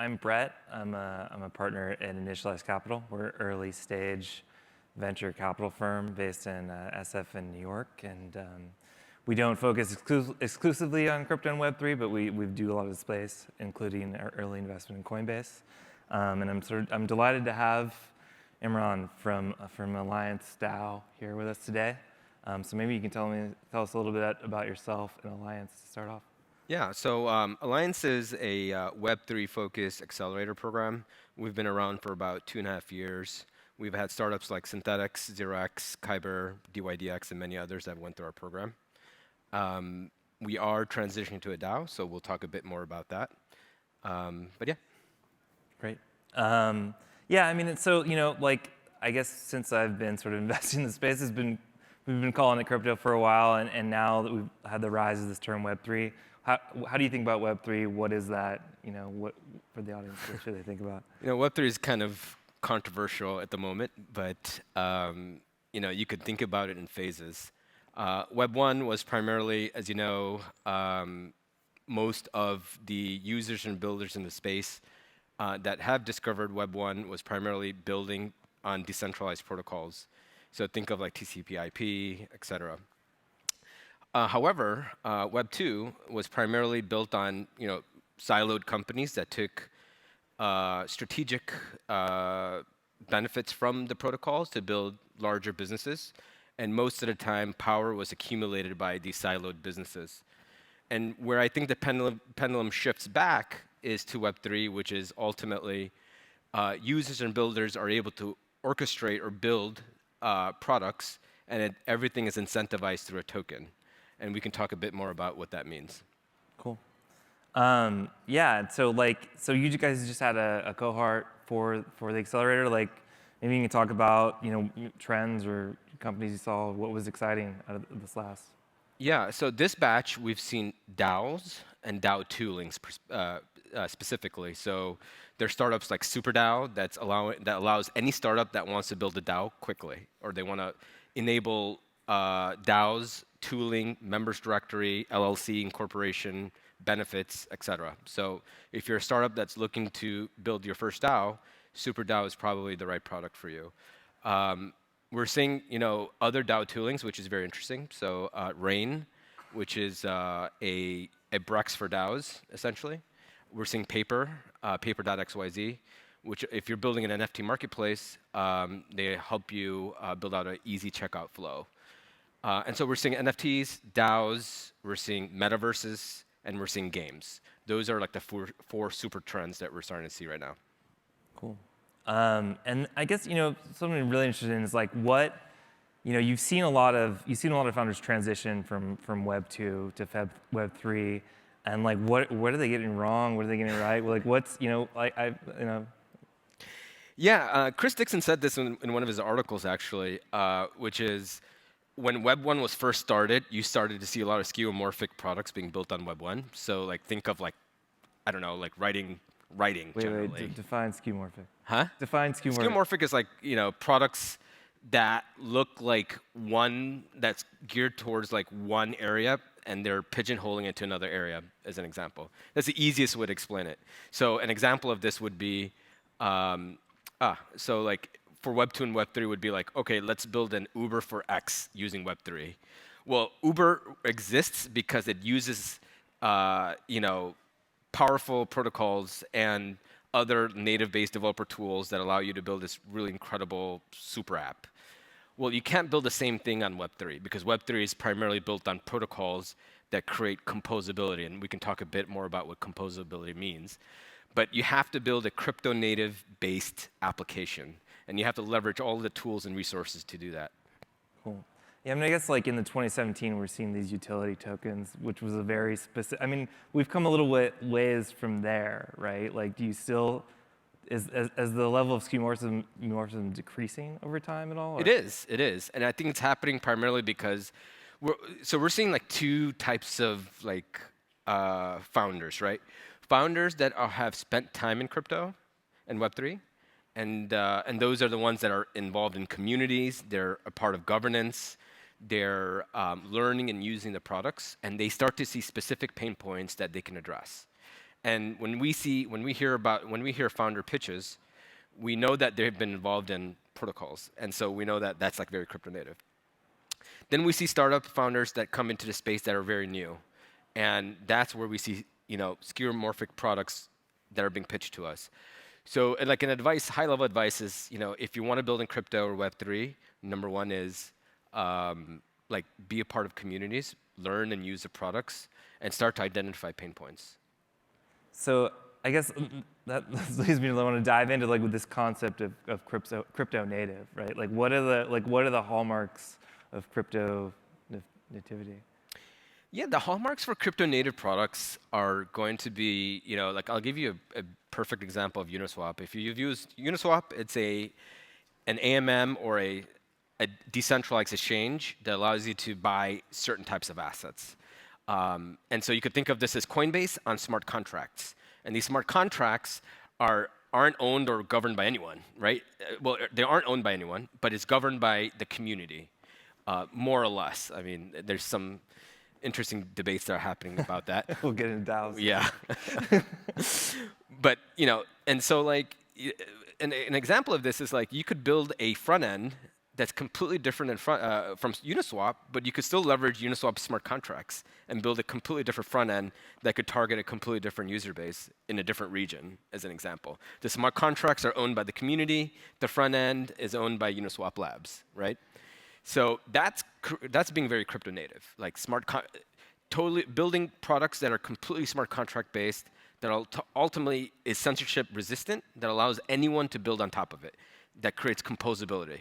I'm Brett. I'm a partner at Initialized Capital. We're an early stage venture capital firm based in SF in New York. And we don't focus exclusively on crypto and Web3, but we do a lot of the space, including our early investment in Coinbase. And I'm delighted to have Imran from Alliance DAO here with us today. So maybe you can tell us a little bit about yourself and Alliance to start off. Yeah, so Alliance is a Web3 focused accelerator program. We've been around for about 2.5 years. We've had startups like Synthetics, 0x, Kyber, DYDX, and many others that went through our program. We are transitioning to a DAO, so we'll talk a bit more about that. But yeah. Great. Yeah, I mean, so, like, I guess since I've been sort of investing in the space, we've been calling it crypto for a while, and now that we've had the rise of this term Web3, how do you think about Web3? What is that? What for the audience? What should they think about? Web3 is kind of controversial at the moment, but you could think about it in phases. Web 1 was primarily, as you know, most of the users and builders in the space that have discovered Web 1 was primarily building on decentralized protocols. So think of like TCP/IP, et cetera. However, Web 2 was primarily built on siloed companies that took strategic benefits from the protocols to build larger businesses. And most of the time, power was accumulated by these siloed businesses. And where I think the pendulum shifts back is to Web 3, which is ultimately users and builders are able to orchestrate or build products, and everything is incentivized through a token. And we can talk a bit more about what that means. Cool. Yeah. So you guys just had a cohort for the accelerator. Like, maybe you can talk about trends or companies you saw. What was exciting out of this last? Yeah. So this batch, we've seen DAOs and DAO toolings specifically. So there's startups like SuperDAO that allows any startup that wants to build a DAO quickly, or they want to enable DAOs, tooling, members directory, LLC incorporation, benefits, et cetera. So if you're a startup that's looking to build your first DAO, SuperDAO is probably the right product for you. We're seeing other DAO toolings, which is very interesting. So Rain, which is a Brex for DAOs, essentially. We're seeing Paper, Paper.xyz, which if you're building an NFT marketplace, they help you build out an easy checkout flow. And so we're seeing NFTs, DAOs, we're seeing metaverses, and we're seeing games. Those are like the four super trends that we're starting to see right now. Cool. And I guess something really interesting is like what you've seen a lot of founders transition from Web 2 to Web 3, and like what are they getting wrong? What are they getting right? Like what's Yeah, Chris Dixon said this in one of his articles actually, which is when Web 1 was first started, you started to see a lot of skeuomorphic products being built on Web 1. So like think of like I don't know, like writing generally. Wait, define skeuomorphic. Huh? Define skeuomorphic. Skeuomorphic is like, products that look like one that's geared towards like one area and they're pigeonholing it to another area, as an example. That's the easiest way to explain it. So an example of this would be, so like for Web 2 and Web 3 would be like, okay, let's build an Uber for X using Web 3. Well, Uber exists because it uses, powerful protocols and other native-based developer tools that allow you to build this really incredible super app. Well, you can't build the same thing on Web 3 because Web 3 is primarily built on protocols that create composability, and we can talk a bit more about what composability means. But you have to build a crypto-native-based application, and you have to leverage all the tools and resources to do that. Cool. Yeah, I mean, I guess like in the 2017, we're seeing these utility tokens, which was a very specific. I mean, we've come a little ways from there, right? Like, do you still is the level of skeuomorphism decreasing over time at all? Or? It is, and I think it's happening primarily because we're seeing like two types of like founders, right? Founders that have spent time in crypto and Web3. And those are the ones that are involved in communities. They're a part of governance. They're learning and using the products. And they start to see specific pain points that they can address. And when we hear founder pitches, we know that they've been involved in protocols, and so we know that that's like very crypto native. Then we see startup founders that come into the space that are very new, and that's where we see skeuomorphic products that are being pitched to us. So like an advice, high-level advice is, if you want to build in crypto or Web3, number one is like be a part of communities, learn and use the products, and start to identify pain points. So I guess that leads me to want to dive into like with this concept of crypto native, right? Like what are the hallmarks of crypto nativity? Yeah, the hallmarks for crypto native products are going to be, like I'll give you a perfect example of Uniswap. If you've used Uniswap, it's an AMM or a decentralized exchange that allows you to buy certain types of assets. And so you could think of this as Coinbase on smart contracts. And these smart contracts aren't owned or governed by anyone, right? Well, they aren't owned by anyone, but it's governed by the community, more or less. I mean, there's some interesting debates that are happening about that. We'll get into DAOs. Yeah. But, and so like, an example of this is like, you could build a front end that's completely different from Uniswap, but you could still leverage Uniswap's smart contracts and build a completely different front end that could target a completely different user base in a different region, as an example. The smart contracts are owned by the community. The front end is owned by Uniswap Labs, right? So that's being very crypto native, like totally building products that are completely smart contract based, that ultimately is censorship resistant, that allows anyone to build on top of it, that creates composability.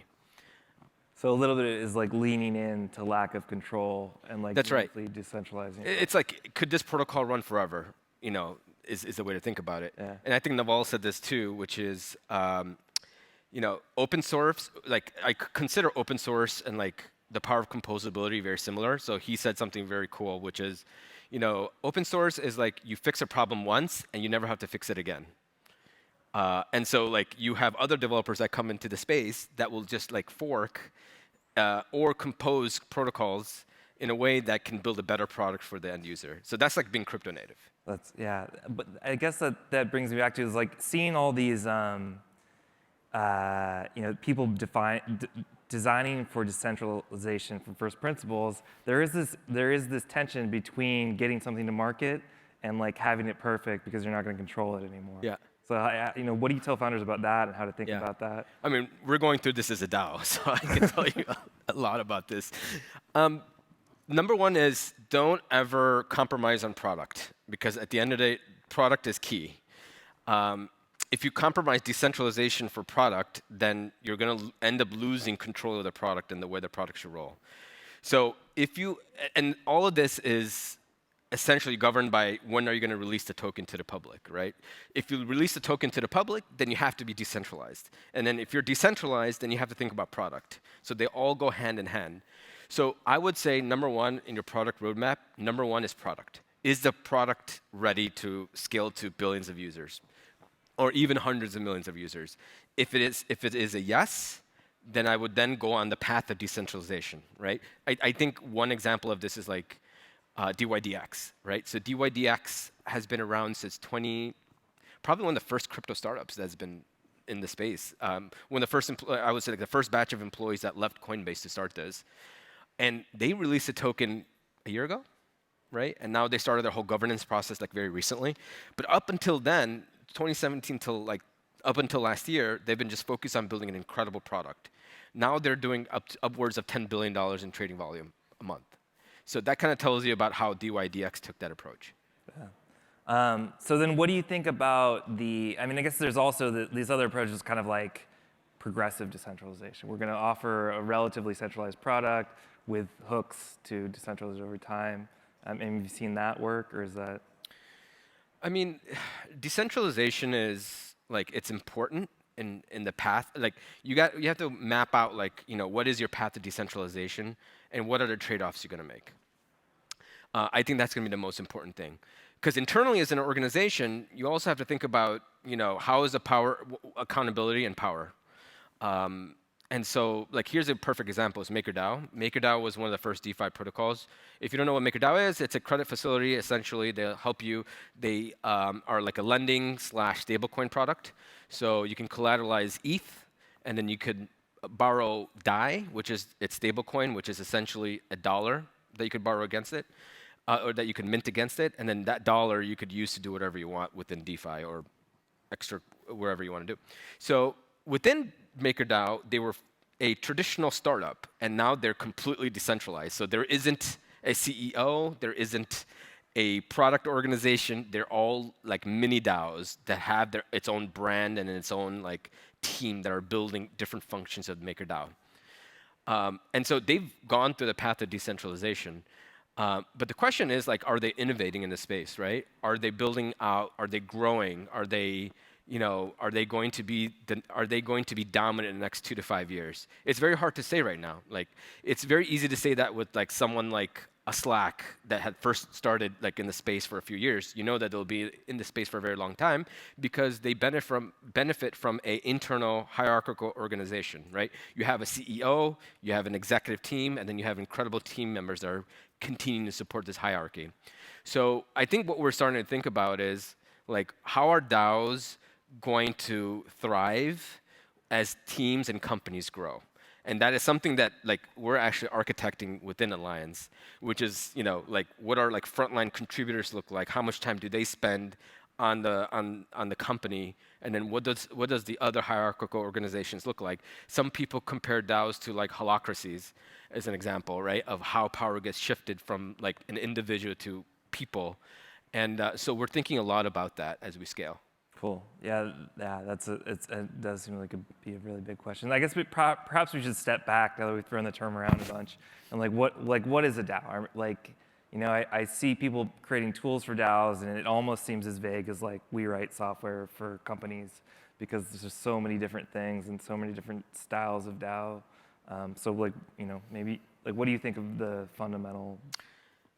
So a little bit is like leaning into lack of control and like that's right. Decentralizing. It's like, could this protocol run forever? Is the way to think about it. Yeah. And I think Naval said this too, which is, open source. Like I consider open source and like the power of composability very similar. So he said something very cool, which is, open source is like you fix a problem once and you never have to fix it again. And so like you have other developers that come into the space that will just like fork or compose protocols in a way that can build a better product for the end user. So that's like being crypto native. Yeah, but I guess that brings me back to is like seeing all these people designing for decentralization from first principles. There is this tension between getting something to market and like having it perfect because you're not going to control it anymore. Yeah. So what do you tell founders about that and how to think about that? I mean, we're going through this as a DAO, so I can tell you a lot about this. Number one is don't ever compromise on product, because at the end of the day, product is key. If you compromise decentralization for product, then you're going to end up losing control of the product and the way the product should roll. So and all of this is essentially governed by when are you going to release the token to the public, right? If you release the token to the public, then you have to be decentralized. And then if you're decentralized, then you have to think about product. So they all go hand in hand. So I would say number one in your product roadmap, number one is product. Is the product ready to scale to billions of users or even hundreds of millions of users? If it is a yes, then I would then go on the path of decentralization, right? I think one example of this is like DYDX, right? So DYDX has been around since probably one of the first crypto startups that's been in the space. When I would say like the first batch of employees that left Coinbase to start this, and they released a token a year ago, right? And now they started their whole governance process like very recently. But up until then, 2017 up until last year, they've been just focused on building an incredible product. Now they're doing upwards of $10 billion in trading volume a month. So that kind of tells you about how DYDX took that approach. Yeah. So then what do you think about I guess there's also these other approaches kind of like progressive decentralization. We're going to offer a relatively centralized product with hooks to decentralize over time. Have you seen that work, or is that? I mean, decentralization is like, it's important in the path. Like you have to map out like, what is your path to decentralization and what are the trade-offs you're going to make. I think that's going to be the most important thing. Because internally as an organization, you also have to think about, how is the power, accountability and power. And so, like, here's a perfect example: is MakerDAO. MakerDAO was one of the first DeFi protocols. If you don't know what MakerDAO is, it's a credit facility. Essentially, they'll help you. They are like a lending slash stablecoin product. So you can collateralize ETH, and then you could borrow DAI, which is its stablecoin, which is essentially a dollar that you could borrow against it, or that you could mint against it, and then that dollar you could use to do whatever you want within DeFi or extra wherever you want to do. So within MakerDAO, they were a traditional startup, and now they're completely decentralized. So there isn't a CEO, there isn't a product organization. They're all like mini DAOs that have its own brand and its own like team that are building different functions of MakerDAO. And so they've gone through the path of decentralization. But the question is, like, are they innovating in the space, right? Are they building out? Are they growing? Are they, are they going to be dominant in the next 2 to 5 years? It's very hard to say right now. Like, it's very easy to say that with like someone like a Slack that had first started like in the space for a few years. You know that they'll be in the space for a very long time because they benefit from a internal hierarchical organization, right? You have a CEO, you have an executive team, and then you have incredible team members that are continuing to support this hierarchy. So I think what we're starting to think about is like, how are DAOs going to thrive as teams and companies grow? And that is something that like we're actually architecting within Alliance, which is, like, what are like frontline contributors look like? How much time do they spend on the company? And then what does the other hierarchical organizations look like? Some people compare DAOs to like holacracies, as an example, right, of how power gets shifted from like an individual to people. And so we're thinking a lot about that as we scale. Cool. Yeah, it does seem like be a really big question. I guess perhaps we should step back now that we've thrown the term around a bunch, and what is a DAO? I see people creating tools for DAOs, and it almost seems as vague as like we write software for companies, because there's just so many different things and so many different styles of DAO. Maybe like, what do you think of the fundamental?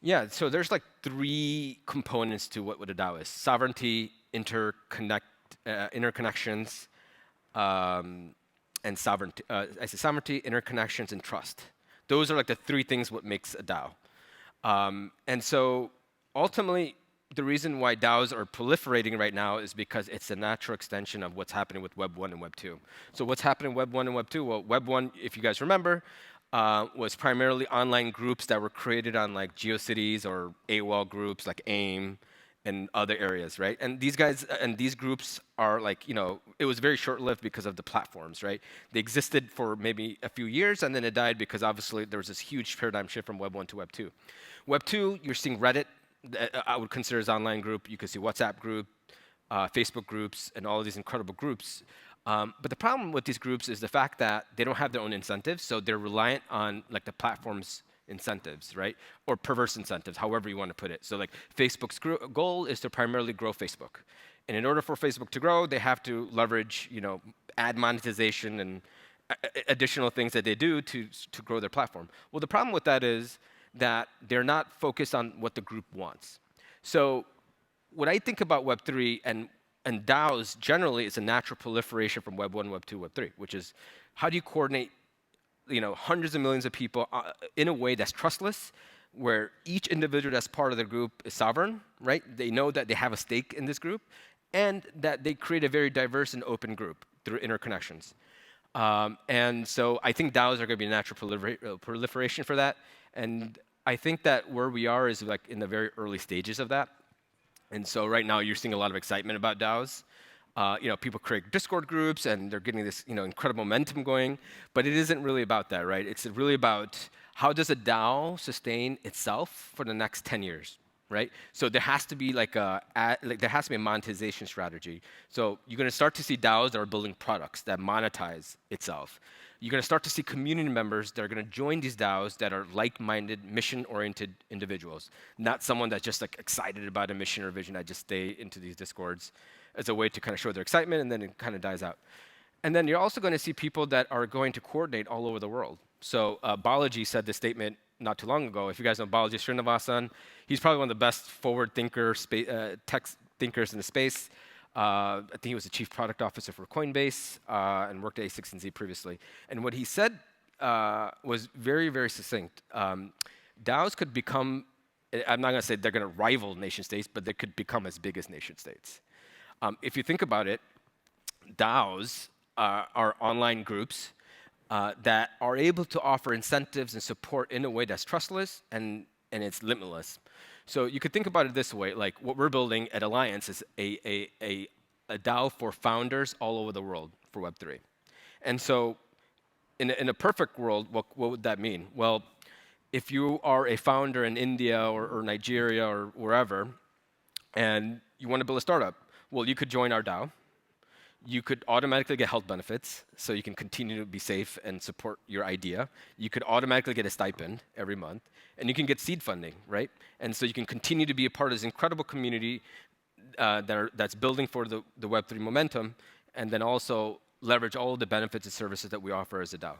Yeah, so there's like 3 components to what a DAO is: sovereignty, interconnections, and sovereignty. I say sovereignty, interconnections, and trust. Those are like the 3 things what makes a DAO. And so ultimately, the reason why DAOs are proliferating right now is because it's a natural extension of what's happening with Web 1 and Web 2. So what's happening in Web 1 and Web 2? Well, Web 1, if you guys remember, was primarily online groups that were created on like GeoCities or AWOL groups like AIM and other areas, right? And these groups are like, it was very short-lived because of the platforms, right? They existed for maybe a few years, and then it died because obviously there was this huge paradigm shift from Web 1 to Web 2. Web 2, you're seeing Reddit, I would consider as online group. You could see WhatsApp group, Facebook groups, and all of these incredible groups. But the problem with these groups is the fact that they don't have their own incentives, so they're reliant on like the platform's incentives, right? Or perverse incentives, however you want to put it. So like Facebook's goal is to primarily grow Facebook. And in order for Facebook to grow, they have to leverage, ad monetization and additional things that they do to grow their platform. Well, the problem with that is that they're not focused on what the group wants. So what I think about Web3 and DAOs generally is a natural proliferation from Web 1, Web 2, Web 3, which is how do you coordinate hundreds of millions of people in a way that's trustless, where each individual that's part of the group is sovereign, right? They know that they have a stake in this group, and that they create a very diverse and open group through interconnections. And so I think DAOs are going to be a natural proliferation for that. And I think that where we are is like in the very early stages of that. And so right now you're seeing a lot of excitement about DAOs. People create Discord groups, and they're getting this incredible momentum going. But it isn't really about that, right? It's really about how does a DAO sustain itself for the next 10 years, right? So there has to be there has to be a monetization strategy. So you're going to start to see DAOs that are building products that monetize itself. You're going to start to see community members that are going to join these DAOs that are like-minded, mission-oriented individuals, not someone that's just like excited about a mission or vision that just stay into these Discords as a way to kind of show their excitement, and then it kind of dies out. And then you're also going to see people that are going to coordinate all over the world. So Balaji said this statement not too long ago. If you guys know Balaji Srinivasan, he's probably one of the best forward tech thinkers in the space. I think he was the chief product officer for Coinbase and worked at A16Z previously. And what he said was very, very succinct. DAOs could become, I'm not going to say they're going to rival nation states, but they could become as big as nation states. If you think about it, DAOs are online groups that are able to offer incentives and support in a way that's trustless and it's limitless. So you could think about it this way, like what we're building at Alliance is a DAO for founders all over the world for Web3. And so in a perfect world, what would that mean? Well, if you are a founder in India or Nigeria or wherever, and you want to build a startup, well, you could join our DAO. You could automatically get health benefits, so you can continue to be safe and support your idea. You could automatically get a stipend every month, and you can get seed funding, right? And so you can continue to be a part of this incredible community that's building for the Web3 momentum, and then also leverage all of the benefits and services that we offer as a DAO.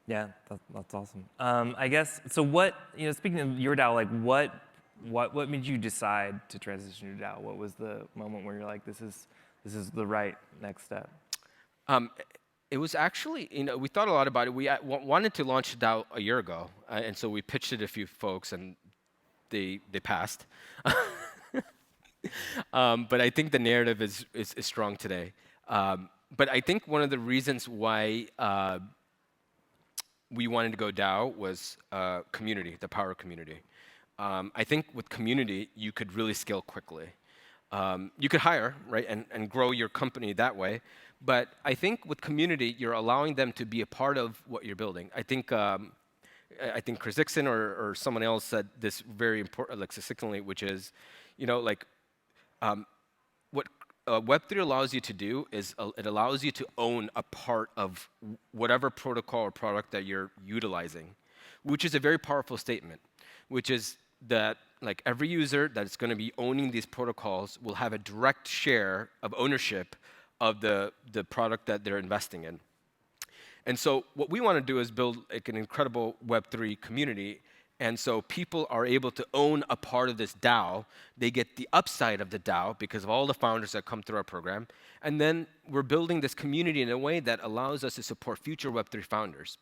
Yeah, that's awesome. I guess, so what, speaking of your DAO, like what made you decide to transition to DAO? What was the moment where you're like, this is the right next step? It was actually, we thought a lot about it. We wanted to launch DAO a year ago, and so we pitched it to a few folks, and they passed. But I think the narrative is strong today. But I think one of the reasons why we wanted to go DAO was community, the power of community. I think with community, you could really scale quickly. You could hire, right, and grow your company that way. But I think with community, you're allowing them to be a part of what you're building. I think Chris Dixon or someone else said this very important, like succinctly, which is, what Web3 allows you to do is it allows you to own a part of whatever protocol or product that you're utilizing, which is a very powerful statement, which is that like every user that's going to be owning these protocols will have a direct share of ownership of the product that they're investing in. And so what we want to do is build like an incredible Web3 community. And so people are able to own a part of this DAO. They get the upside of the DAO because of all the founders that come through our program. And then we're building this community in a way that allows us to support future Web3 founders.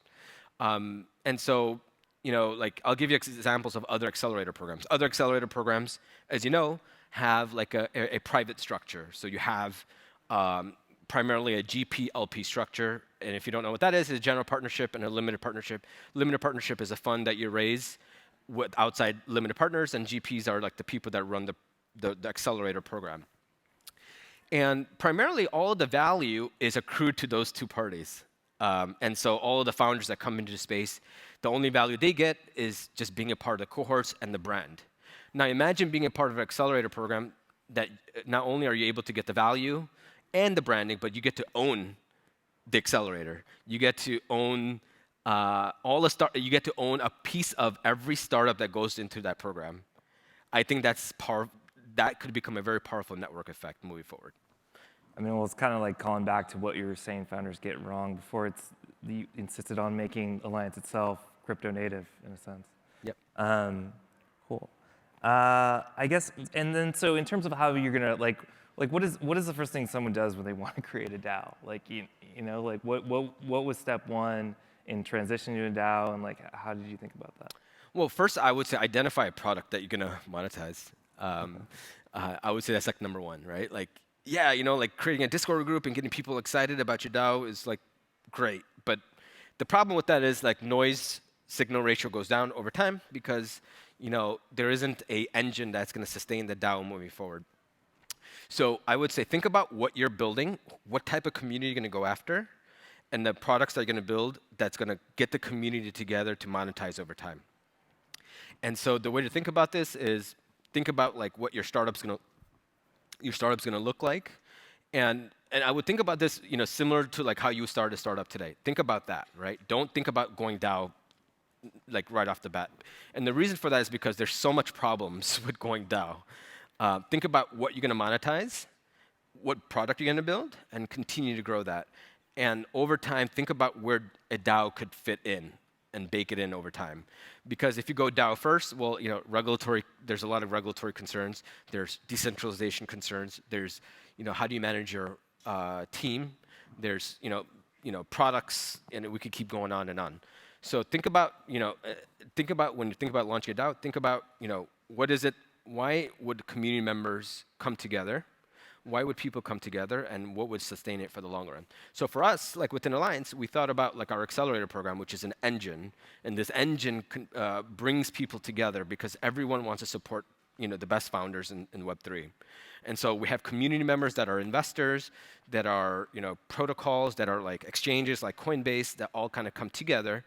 And so, like I'll give you examples of other accelerator programs. Other accelerator programs, as you know, have like a private structure. So you have primarily a GP-LP structure. And if you don't know what that is, it's a general partnership and a limited partnership. Limited partnership is a fund that you raise with outside limited partners, and GPs are like the people that run the accelerator program. And primarily, all of the value is accrued to those two parties. And so all of the founders that come into the space, the only value they get is just being a part of the cohorts and the brand. Now imagine being a part of an accelerator program that not only are you able to get the value and the branding, but you get to own the accelerator. You get to own you get to own a piece of every startup that goes into that program. I think that could become a very powerful network effect moving forward. I mean, well, it's kind of like calling back to what you were saying founders get wrong before. You insisted on making Alliance itself crypto native in a sense. Yep. Cool. I guess, and then so in terms of how you're gonna like what is the first thing someone does when they want to create a DAO? Like like what was step one in transitioning to a DAO, and like how did you think about that? Well, first I would say identify a product that you're gonna monetize. I would say that's like number one, right? Like, yeah, like creating a Discord group and getting people excited about your DAO is like great, but the problem with that is like noise signal ratio goes down over time because there isn't a engine that's going to sustain the DAO moving forward. So I would say think about what you're building, what type of community you're going to go after, and the products that you're going to build that's going to get the community together to monetize over time. And so the way to think about this is think about like what your startup's going to look like, and I would think about this similar to like how you start a startup today. Think about that, right? Don't think about going DAO like right off the bat. And the reason for that is because there's so much problems with going DAO. Think about what you're going to monetize, what product you're going to build, and continue to grow that. And over time, think about where a DAO could fit in and bake it in over time. Because if you go DAO first, well, there's a lot of regulatory concerns. There's decentralization concerns. There's, how do you manage your team? There's products, and we could keep going on and on. So think about when you think about launching a DAO, think about what is it? Why would community members come together? Why would people come together, and what would sustain it for the long run? So for us, like within Alliance, we thought about like our accelerator program, which is an engine, and this engine brings people together because everyone wants to support the best founders in Web3. And so we have community members that are investors, that are protocols, that are like exchanges like Coinbase, that all kind of come together,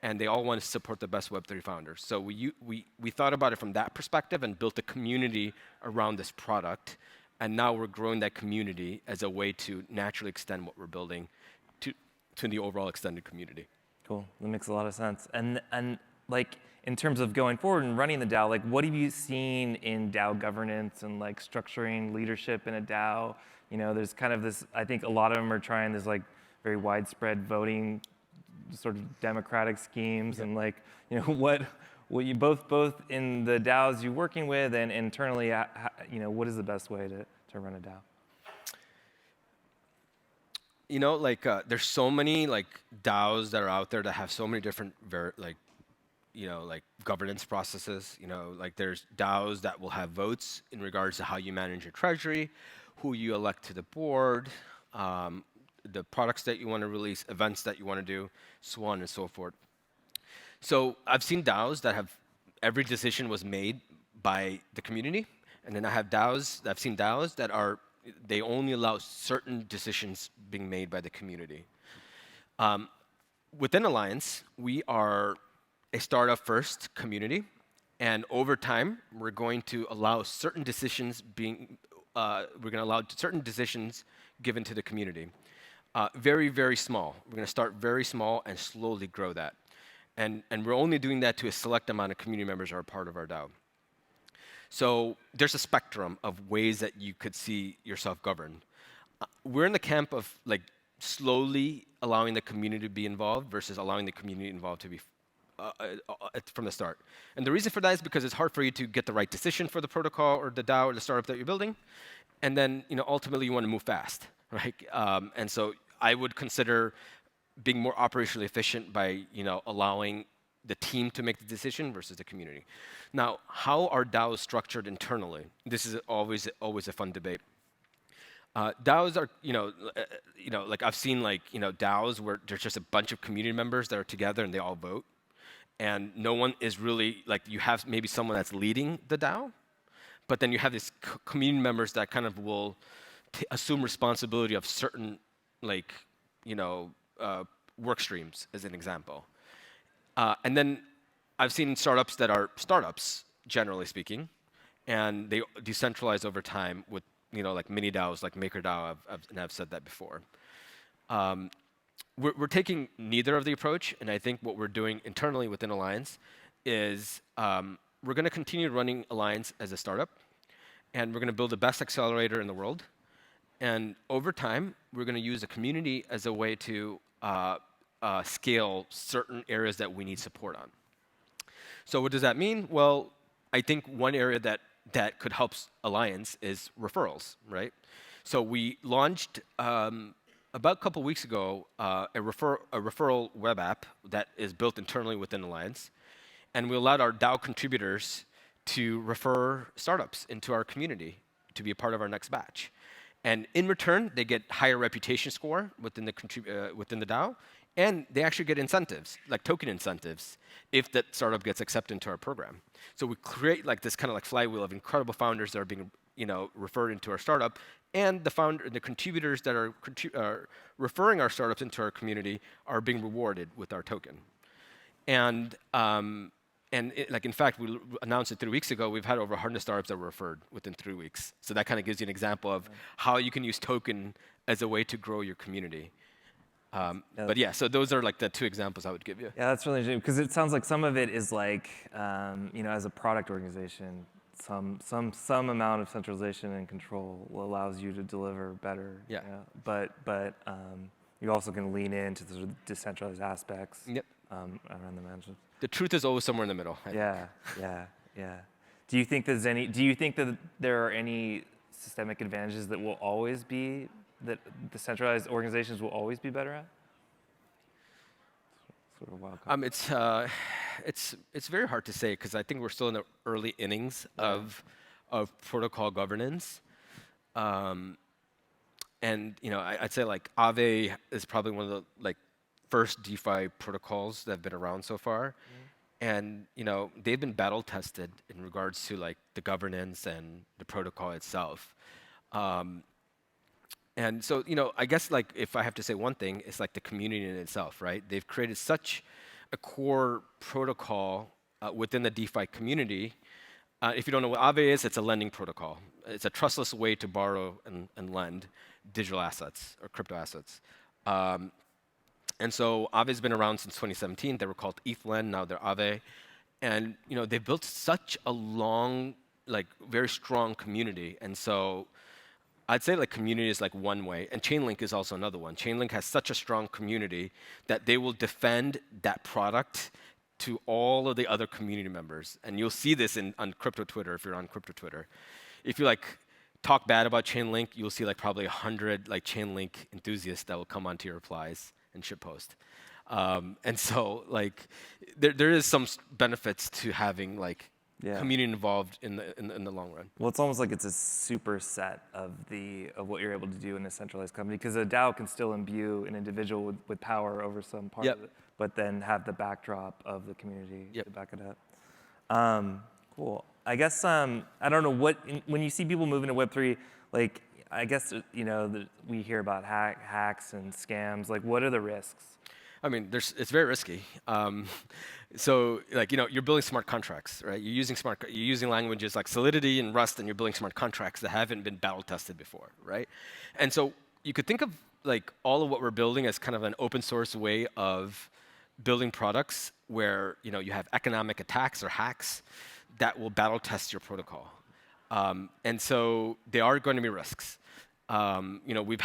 and they all want to support the best Web3 founders. So we thought about it from that perspective and built a community around this product. And now we're growing that community as a way to naturally extend what we're building to the overall extended community. Cool. That makes a lot of sense. And like in terms of going forward and running the DAO, like what have you seen in DAO governance and like structuring leadership in a DAO? There's kind of this. I think a lot of them are trying this like very widespread voting, sort of democratic schemes, and like what you both in the DAOs you're working with and internally, what is the best way to run a DAO? There's so many like DAOs that are out there that have so many different governance processes. Like there's DAOs that will have votes in regards to how you manage your treasury, who you elect to the board, the products that you want to release, events that you want to do, so on and so forth. So I've seen DAOs that have every decision was made by the community, and then I've seen DAOs that they only allow certain decisions being made by the community. Within Alliance, we are a startup first community, and over time we're going to allow certain decisions given to the community. Very, very small. We're going to start very small and slowly grow that. And we're only doing that to a select amount of community members who are part of our DAO. So there's a spectrum of ways that you could see yourself governed. We're in the camp of like slowly allowing the community to be involved versus allowing the community involved to be from the start. And the reason for that is because it's hard for you to get the right decision for the protocol or the DAO or the startup that you're building. And then ultimately you want to move fast, right? And so I would consider being more operationally efficient by allowing the team to make the decision versus the community. Now, how are DAOs structured internally? This is always a fun debate. DAOs are like I've seen DAOs where there's just a bunch of community members that are together and they all vote, and no one is really like you have maybe someone that's leading the DAO, but then you have these community members that kind of will assume responsibility of certain work streams, as an example. And then I've seen startups that are startups, generally speaking, and they decentralize over time with like mini DAOs, like MakerDAO, and I've said that before. We're taking neither of the approach, and I think what we're doing internally within Alliance is we're going to continue running Alliance as a startup, and we're going to build the best accelerator in the world. And over time, we're going to use a community as a way to scale certain areas that we need support on. So what does that mean? Well, I think one area that could help Alliance is referrals, right? So we launched about a couple weeks ago a referral web app that is built internally within Alliance, and we allowed our DAO contributors to refer startups into our community to be a part of our next batch. And in return, they get higher reputation score within the DAO, and they actually get incentives, like token incentives, if that startup gets accepted into our program. So we create like this kind of like flywheel of incredible founders that are being referred into our startup, and the contributors that are referring our startups into our community are being rewarded with our token. And in fact, we announced it 3 weeks ago. We've had over 100 startups that were referred within 3 weeks. So that kind of gives you an example of how you can use token as a way to grow your community. But yeah, so those are like the 2 examples I would give you. Yeah, that's really interesting because it sounds like some of it is like, as a product organization, some amount of centralization and control allows you to deliver better. Yeah. But you also can lean into the sort of decentralized aspects. Yep. Around the management. The truth is always somewhere in the middle. Yeah. Do you think that there are any systemic advantages that will always be, that the centralized organizations will always be better at? Sort of a wild card. It's very hard to say because I think we're still in the early innings of protocol governance. And I'd say like Aave is probably one of the like first DeFi protocols that have been around so far. And they've been battle tested in regards to like the governance and the protocol itself. And so I guess like if I have to say one thing, it's like the community in itself, right? They've created such a core protocol within the DeFi community. If you don't know what Aave is, it's a lending protocol. It's a trustless way to borrow and lend digital assets or crypto assets. And so Aave's been around since 2017. They were called ETHLend, now they're Aave. And they've built such a long, like very strong community. And so I'd say like community is like one way, and Chainlink is also another one. Chainlink has such a strong community that they will defend that product to all of the other community members. And you'll see this on crypto Twitter if you're on crypto Twitter. If you like talk bad about Chainlink, you'll see like probably 100 like Chainlink enthusiasts that will come onto your replies and shitpost. And so like there is some benefits to having like community involved in the long run. Well, it's almost like it's a superset of what you're able to do in a centralized company, because a DAO can still imbue an individual with power over some part of it, but then have the backdrop of the community to back it up. Cool. I guess I don't know when you see people moving to Web3, like I guess we hear about hacks and scams. Like, what are the risks? I mean, it's very risky. So, like, you're building smart contracts, right? You're using languages like Solidity and Rust, and you're building smart contracts that haven't been battle tested before, right? And so you could think of like all of what we're building as kind of an open source way of building products where you have economic attacks or hacks that will battle test your protocol. And so there are going to be risks. We've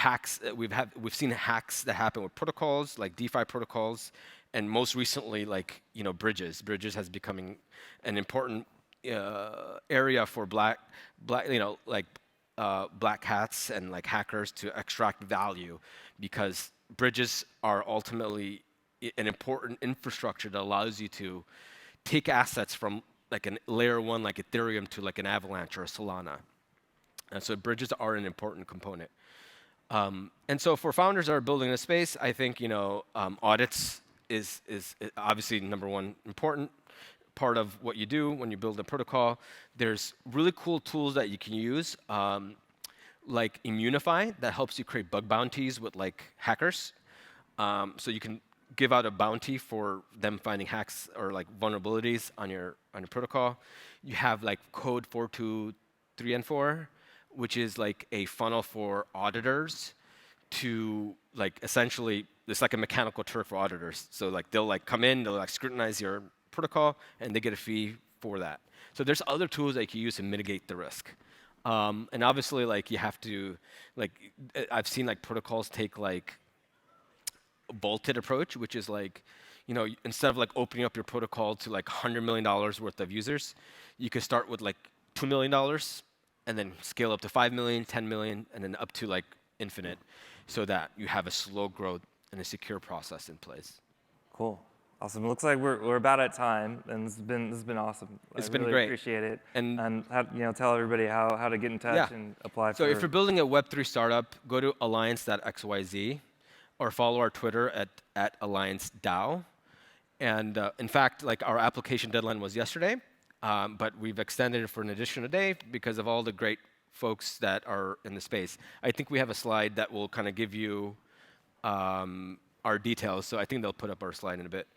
seen hacks that happen with protocols like DeFi protocols, and most recently like bridges. Bridges has becoming an important area for black hats and like hackers to extract value, because bridges are ultimately an important infrastructure that allows you to take assets from like a layer 1 like Ethereum to like an Avalanche or a Solana. And so bridges are an important component. And so for founders that are building in a space, I think audits is obviously number one important part of what you do when you build a protocol. There's really cool tools that you can use, like Immunify, that helps you create bug bounties with like hackers. So you can give out a bounty for them finding hacks or like vulnerabilities on your protocol. You have like code 423 and 4, which is like a funnel for auditors to like essentially, it's like a mechanical Turk for auditors. So like they'll like come in, they'll like scrutinize your protocol, and they get a fee for that. So there's other tools that you can use to mitigate the risk. And obviously like you have to, like I've seen like protocols take like a bolted approach, which is like, instead of like opening up your protocol to like $100 million worth of users, you could start with like $2 million and then scale up to 5 million, 10 million, and then up to like infinite, so that you have a slow growth and a secure process in place. Cool. Awesome. It looks like we're about at time, and this has been awesome. It's I been really great. Appreciate it. And tell everybody how to get in touch and apply. So if you're building a Web3 startup, go to alliance.xyz or follow our Twitter at alliance.dao. And in fact, like our application deadline was yesterday, but we've extended it for an additional day because of all the great folks that are in the space. I think we have a slide that will kind of give you our details. So I think they'll put up our slide in a bit,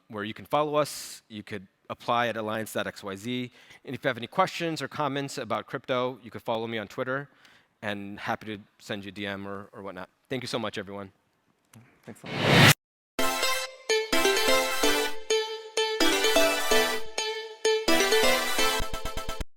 where you can follow us. You could apply at alliance.xyz. And if you have any questions or comments about crypto, you could follow me on Twitter, and happy to send you a DM or whatnot. Thank you so much, everyone. Thanks a lot.